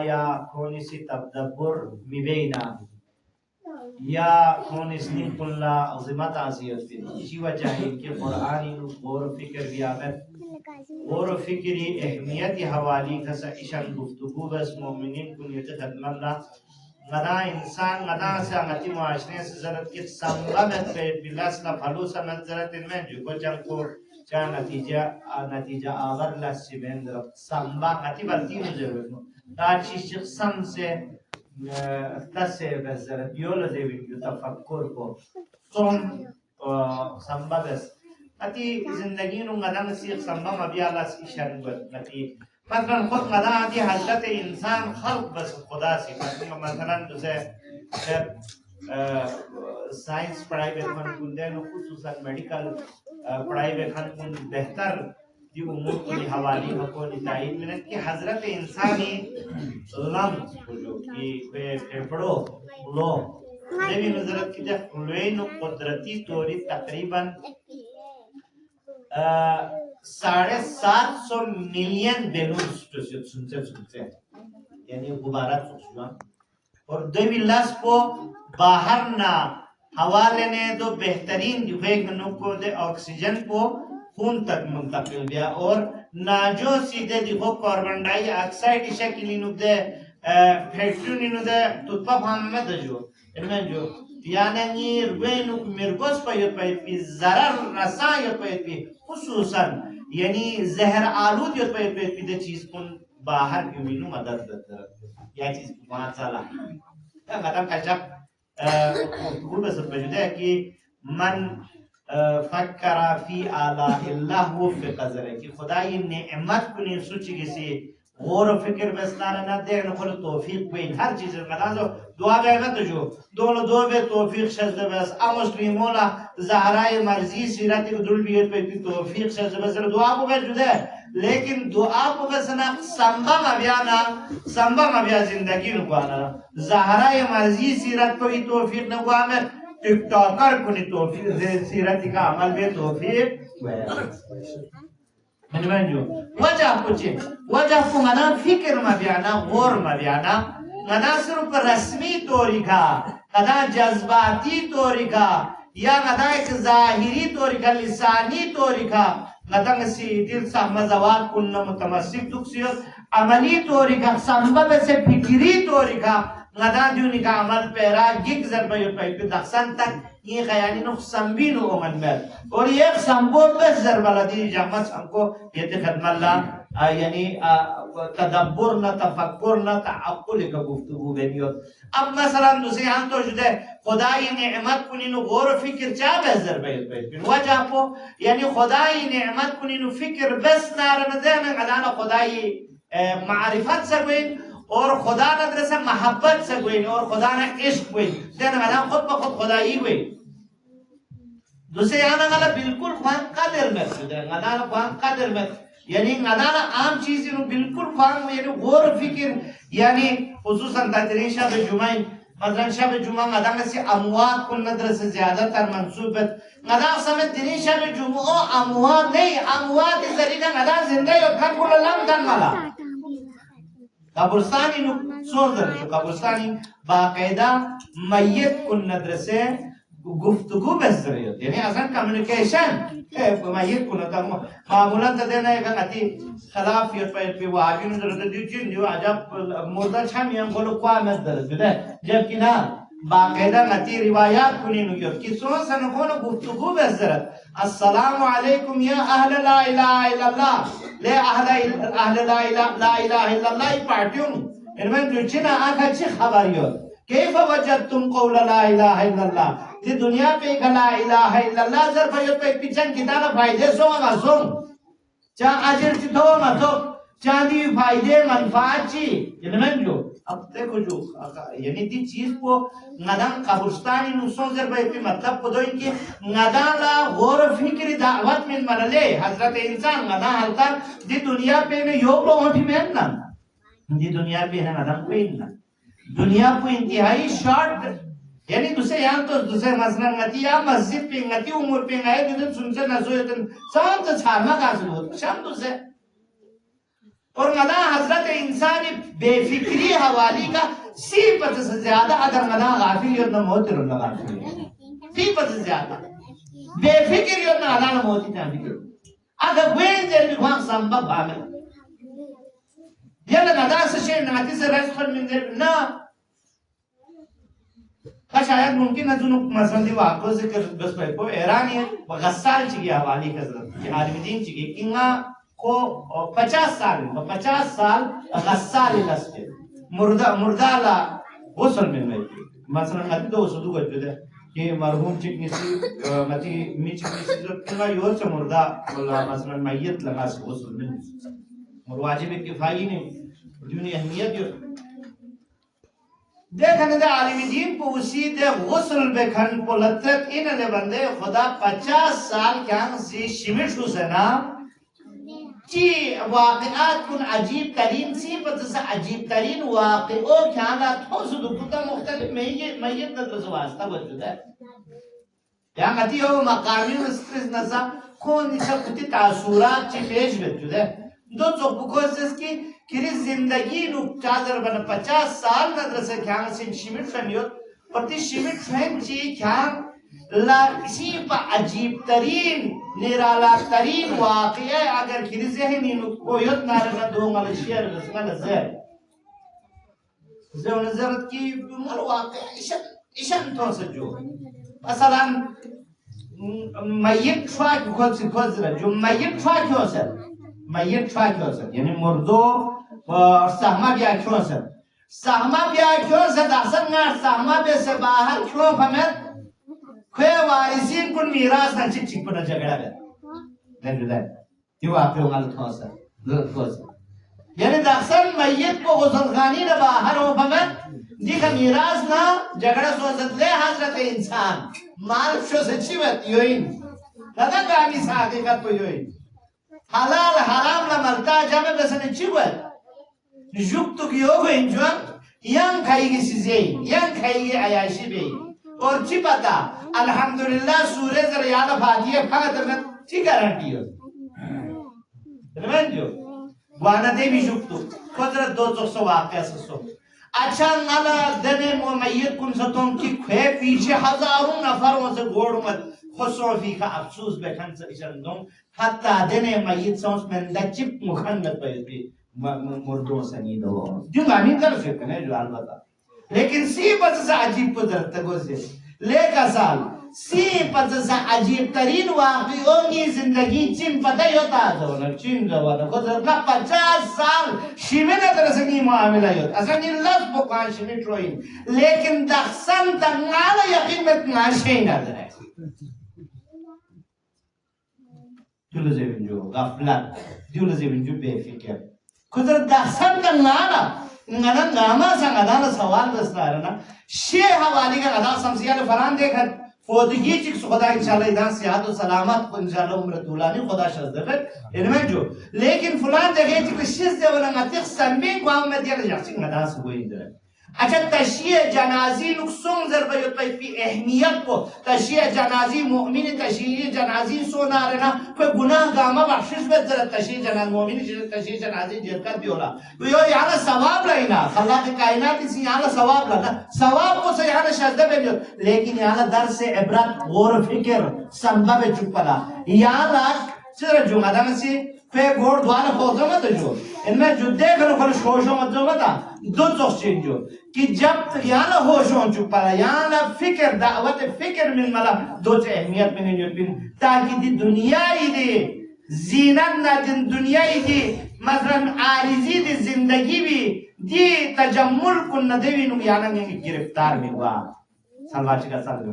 या कोनिसी तदब्बर मिबेना या कोनिसनी कुल्ला अज़मत आज़ियत भी इसी वजह है कि कुरानी गौर फिक्र भी आमद गौर फिक्री अहमियत हवाली कसा इशन गुफ्तगू बस मोमिनीन कुनियत खदमल्ला गदा इंसान गदा से अंगति मुआशरे से जरूरत की संबंध पे बिलास ना फलो समझ जरूरत इनमें जो को जंग को क्या नतीजा आवर लस्सी बेंद्र संबंध अति बल्कि जरूरत ताकि शिक्षण से तसे बज़रत योल देवी जो तफक्कुर को तुम संबंध अति जिंदगी नु गदा से संबंध अभी आला से शर्बत नती مثلا خود قضا دی حضرت انسان خلق بس خدا سی مثلا جیسے سائنس پڑھائی میں خان کندے نو خصوصا میڈیکل پڑھائی میں خان کند بہتر دی امور کو حوالی کو تائید میں کہ حضرت انسانی لمس جو کہ پھڑو لو نبی نظرت کی جب لوین قدرتی طوری تقریبا 750 मिलियन बैलून सुनते यानी गुब्बारा और 2 विलास को बाहर ना हवा लेने दो बेहतरीन को दे ऑक्सीजन को खून तक मुंतकिल दिया और नाजो सीधे देखो कार्बन डाइऑक्साइड शक्ल दे फैक्ट्री दे तो हम में दजो इनमें जो यानी रुबेन मिर्गोस पे जरर रसाय पे खुसूसन यानी जहर आलूद पे चीज को बाहर की मीनू मदद या चीज वहां चला खत्म कशफ वो बस बजुदा कि मन फक्करा फी आला इल्लाह वो fi qadर कि खुदा ये नेमत को नहीं सोची किसी गौर फिक्र बसना ना दे न खोल तौफीक पे हर चीज में जो दुआ में तो जो दोनों दो में तौफीक शज़ बस मुस्लिमों ज़हराए मर्जी सीरत दुल भी पे तौफीक शज़ बस दुआ को मैं जुदा लेकिन दुआ को बस ना संभव अभियान जिंदगी न पाना ज़हराए मर्जी सीरत को तौफीक न हुआ में टिकटॉकर को नहीं तौफीक सीरत का अमल में तौफीक जो वजह को मना फिक्र मबियाना गौर मबियाना मना सिर्फ रस्मी तौरीका मना जज्बाती तौरीका या मना एक जाहिरी तौरीका लिसानी तौरीका मना सी दिल सहमज़वात कुन्ना मुतमस्सिक दुखसियत अमली तौरीका संभव से फिक्री तौरीका मना दुनी का अमल पैरा गिग ज़रबे पे दक्षण तक ये ख़याली नुख संबीन हो मन में और ये संबोध बस ज़रबलादी जामस हमको ये खदमल्ला यानी तदब्बर न तफक्कुर न तअक्कुल का गुफ्तगू बेनियो अब मसलन दूसरे हम तो जुदे खुदाई नेमत कुनी नु गौर फिक्र चा बेहतर पे वजह को यानी खुदाई नेमत कुनी नु फिक्र बस नार न देना अदाना खुदाई मारिफत से कोई और खुदा न दरसे मोहब्बत से कोई और खुदा न इश्क कोई देना अदाना खुद ब खुद खुदाई कोई दूसरे आना गला बिल्कुल ख्वान कादिर में जुदे अदाना ख्वान कादिर में यानी अदाना आम चीज़ नु बिल्कुल ख्वान यानी गौर फिक्र यानी खुसूसन तारीख़ शब जुमाई मतलब शब जुमा अदाना से अमवात को नदर से ज़्यादा तर मंसूबत अदाना समय दिन शब जुमा अमवात नहीं अमवात इस तरीक़ा अदाना ज़िंदगी और खान को लल्लाम तन वाला कब्रिस्तानी नु सोचते हैं कब्रिस्तानी बाकायदा मय्यत को नदर से गुफ्तगू बेहतर है यानी असल कम्युनिकेशन मय्यत को नदर मामूला तदेना एक अति खिलाफ ये पे वो आगे नजर तो जिन जो अजब मुर्दा छाम यहाँ बोलो क्या नजर जुदा जबकि ना बाकायदा नती रिवायात कुनी नुक्यों किसों सन कौन गुफ्तगू बेहतर अस्सलामु अलैकुम या अहले ला इलाहा इल्लल्लाह ले अहले ला इलाहा इल्लल्लाह पार्टियों इनमें जो चिना आँख अच्छी खबरियों कैफ़ वजदतुम क़ौला ला इलाहा इल्लल्लाह ये दुनिया पे ला इलाहा इल्लल्लाह जर भाइयों पे पिछन कितना फायदे सोंगा सों चा अजर चितो मतो चांदी फायदे मनफात ची इनमें जो अब देखो जो यानी दी चीज को नदम कब्रिस्तानी नुसों जर भाई पे मतलब को दो इनकी नदाला गौर फिक्री दावत में मनले हजरत इंसान नदा हल्का दी दुनिया पे ने योग लोगों की मेहनत ना दी दुनिया पे है नदम पे ना दुनिया को इंतहाई शॉर्ट यानी दूसरे यहाँ तो दूसरे मसलन ngati या मस्जिद पे ngati उम्र पे गए तो सुनसे न सोए तो शाम तो छाना का सुनो शाम तो से और गदा हजरत इंसानी बेफिक्री हवाली का सिफत से ज्यादा अगर गदा गाफिल यो न मौत रो न गाफिल सिफत से ज्यादा बेफिक्र यो न गदा न मौत ना फिक्र अगर वेन जर भी वहां संभव भाग यला गदा से नाती से रसखन में जर ना का शायद मुमकिन है जुनू मसंदी वाको जिक्र बस पे को ईरान है गस्साल की हवाली का कि आलमीन की किंगा को 50 साल गस्साल लस्ते मुर्दा ला गुस्ल में मसलन मत दो सुदु को जुदे कि मरहूम चिकनी सी मती मी चिकनी सी जो किंगा योर से मुर्दा मसलन मैयत लगा से गुस्ल में और वाजिब किफाई नहीं दुनिया अहमियत यो देखने दे आलिमी दीन को उसी दे गुस्ल बेखन को लत्तत इन ले बंदे खुदा 50 साल क्या सी शिमिट हुसैना जी वाक़िआत कुन अजीब तरीन सिफत से अजीब तरीन वाक़िओ क्या ना तो सुदुकुता मुख्तलिफ मैयत न तो वास्ता वजूद है या गति हो मकामी स्ट्रेस नसा कौन इसा कुछ तासुरात ची पेश वजूद है दो तो बुकोस की किरी जिंदगी नु चादर बन 50 साल मदरसे क्या सिन शिमिट फनियोत और ती शिमिट फैन ची क्या ला इसी पर अजीब तरीन निराला तरीन वाक़या अगर किरी ज़हनी नु कोयत नारना दो मलेशिया रसना नजर जो नजरत की मर वाक़या इशन तो सजो मसलन मय्यत फाक खोज जो मय्यत फाक हो सर मय्यत फाक हो सर यानी मुर्दो और सहमा ब्या क्यों सर सहमा ब्या क्यों सर असल ना सहमा बे से बाहर क्यों फमेत खे वारिसीन कुन मीरास ना चिक पर झगड़ा है देख ले क्यों आप लोग गलत हो सर यानी दरअसल मय्यत को गुस्लखानी ना बाहर हो फमेत दिखा मीरास ना झगड़ा सोचत ले हजरत इंसान माल शो से चिवत योइन लगा गामी साथे का तो योइन हलाल हराम ना मरता जमे बसने चिवत जुक तो कियो को इंजन yang खाएगी चीजें yang खाएगी आयाशी बे और ची पता अल्हम्दुलिल्लाह सूरज रियाल फातिहा फकत में ची गारंटी हो रमन जो वाना देवी जुक तो कुदरत दो तो सो वाक़या सो अच्छा नाला दने मुमय्यत कुन सतों की खे पीछे हजारों नफरों से गोड़ मत खुशोफी का अफसोस बेखन से इशंदों हत्ता दने मय्यत सोच में दचिप मुखन्नत पे मुर्दों से नहीं दो जो मानी कर सकते हैं जो अलबत्ता लेकिन सी पद से अजीब कुदरत गोसे लेका साल सी पद से अजीब तरीन वाक़ियों की जिंदगी चिन पता ही होता है जो न चिन जवान कुदरत ना 50 साल शिमिन तरह से नहीं मामला होता असल नहीं लफ्ज़ बुकान शिमिन ट्रोइन लेकिन दक्षण तंगाल यकीन में नाशे ना दे जुल ज़ेबिन जो गफलत जुल ज़ेबिन जो बेफिक्र कुदरत दक्षण तंगाला ngana ngama sang adana sawal bestarana she hawali ka ada samsiya ne faran dekha fodgi chik khuda inshallah idan sehat और सलामत को इंशाल्लाह उम्र तुलानी खुदा शजदत इनमें जो लेकिन फलान जगह चik शिस दे वाला ngatiq sambi को में दिया जासी ngada से कोई इधर अच्छा तशिय जनाजी नुक्सों ज़रबे यो तैपी अहमियत को तशिय जनाजी मुअमिन तशिय जनाजी सोना रहना कोई गुनाह गामा बख्शिश में ज़रा तशिय जनाज मुअमिन तशिय जनाजी जेकर दियोला तो यो यहाँ सवाब लेना अल्लाह के कायनात इसी यहाँ सवाब लेना सवाब को से यहाँ शज़्दे में जो लेकिन यहाँ दर से इब्रत गौर फिक्र संभव चुपला यहाँ सिर्फ जुमादा में से पे गोड़ द्वारा खोजो मत जो इनमें जो देख लो खल शोशो मत जो मत दो चीज़ जो कि जब यहाँ होशों चुपा यहाँ फिक्र दावत फिक्र में मला दो चे अहमियत में नहीं होती ताकि दी दुनिया ही दे जीनत ना दिन दुनिया ही दे मसलन आरिज़ी दी जिंदगी भी दी तजम्मुल कुन नदेवी नुयाना में गिरफ्तार में हुआ सलवाची का साल